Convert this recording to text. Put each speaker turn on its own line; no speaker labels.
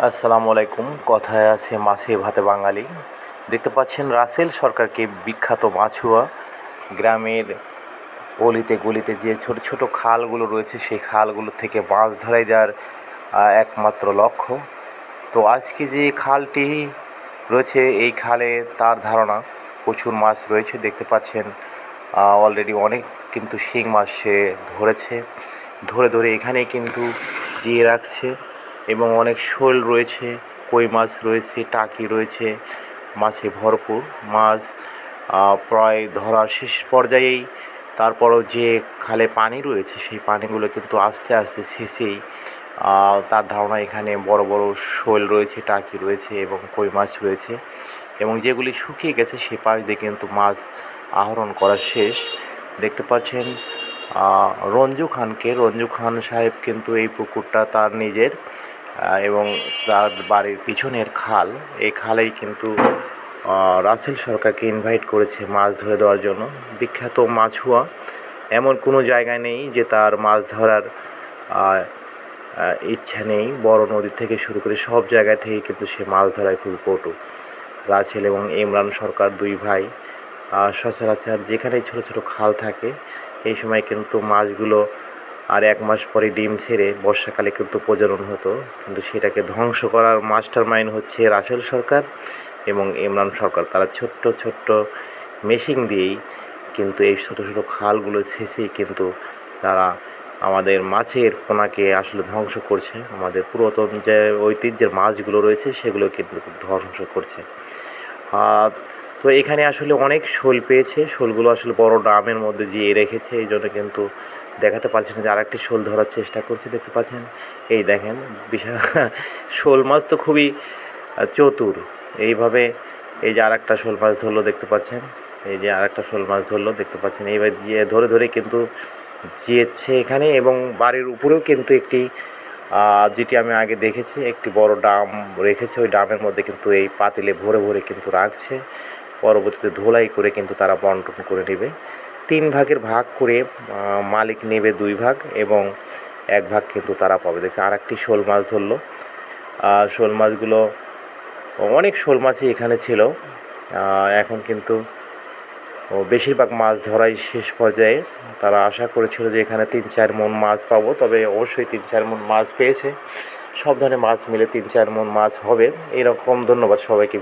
আসসালামু আলাইকুম। কথায় আছে মাছে ভাতে বাঙালি। দেখতে পাচ্ছেন রাসেল সরকারকে, বিখ্যাত মাছুয়া। গ্রামের অলিতে গলিতে যে ছোট ছোট খালগুলো রয়েছে সেই খালগুলো থেকে মাছ ধরাই যার একমাত্র লক্ষ্য। তো আজকে যে খালটি রয়েছে এই খালে তার ধারণা প্রচুর মাছ রয়েছে। দেখতে পাচ্ছেন অলরেডি অনেক কিন্তু শিং মাছ সে ধরেছে। ধরে ধরে এখানে কিন্তু জিয়ে রাখছে এবং অনেক শোল রয়েছে, কই মাছ রয়েছে, টাকি রয়েছে, মাছে ভরপুর। মাছ প্রায় ধরার শেষ পর্যায়েই। তারপরও যে খালে পানি রয়েছে সেই পানিগুলো কিন্তু আস্তে আস্তে শেষেই তার ধারণা এখানে বড় বড় শোল রয়েছে, টাকি রয়েছে এবং কই মাছ রয়েছে, এবং যেগুলি শুকিয়ে গেছে সে পাশ দিয়ে কিন্তু মাছ আহরণ করা শেষ। দেখতে পাচ্ছেন রঞ্জু খান সাহেব কিন্তু এই পুকুরটা তার নিজের, এবং তার বাড়ির পিছনের খাল। এই খালেই কিন্তু রাসেল সরকারকে ইনভাইট করেছে মাছ ধরে দেওয়ার জন্য। বিখ্যাত মাছুয়া, এমন কোনো জায়গায় নেই যে তার মাছ ধরার ইচ্ছা নেই। বড় নদী থেকে শুরু করে সব জায়গা থেকে কিন্তু সে মাছ ধরায় খুবই পটু। রাসেল এবং ইমরান সরকার দুই ভাই সচরাচর যেখানেই ছোটো ছোটো খাল থাকে এই সময় কিন্তু মাছগুলো আর এক মাস পরে ডিম ছেড়ে বর্ষাকালে কিন্তু প্রজনন হতো, কিন্তু সেটাকে ধ্বংস করার মাস্টার মাইন্ড হচ্ছে রাসেল সরকার এবং ইমরান সরকার। তারা ছোট্ট ছোট্ট মেশিন দিয়েই কিন্তু এই ছোটো ছোটো খালগুলো ছেঁচেই কিন্তু তারা আমাদের মাছের পোনাকে আসলে ধ্বংস করছে। আমাদের পুরাতন যে ঐতিহ্যের মাছগুলো রয়েছে সেগুলো কিন্তু ধ্বংস করছে। তো এখানে আসলে অনেক শোল পেয়েছে। শোলগুলো আসলে বড় ড্রামের মধ্যে জিয়ে রেখেছে, এই জন্য কিন্তু দেখাতে পারছি না যে আরেকটি শোল ধরার চেষ্টা করছে। দেখতে পাচ্ছেন, এই দেখেন বিশাল শোল মাছ তো খুবই চতুর। এইভাবে এই যে আরেকটা শোল মাছ ধরলো, দেখতে পাচ্ছেন, এই যে আরেকটা শোল মাছ ধরলো, দেখতে পাচ্ছেন। এইবার দিয়ে ধরে ধরে কিন্তু জিয়েছে এখানে, এবং বাড়ির উপরেও কিন্তু একটি যেটি আমি আগে দেখেছি একটি বড় ড্রাম রেখেছে। ওই ড্রামের মধ্যে কিন্তু এই পাতিলে ভরে ভরে কিন্তু রাখছে। পরবর্তীতে ধোলাই করে কিন্তু তারা বন্টন করে নেবে। 3 ভাগের ভাগ করে মালিক নেবে 2 ভাগ এবং 1 ভাগ কিন্তু তারা পাবে। দেখে আর একটি শোল মাছ ধরলো। শোল মাছগুলো, অনেক শোল মাছই এখানে ছিল। এখন কিন্তু বেশিরভাগ মাছ ধরাই শেষ পর্যায়ে। তারা আশা করেছিল যে এখানে 3-4 মণ মাছ পাবো, তবে অবশ্যই 3-4 মণ মাছ পেয়েছে। সব ধরনের মাছ মিলে 3-4 মণ মাছ হবে এরকম। ধন্যবাদ সবাইকে।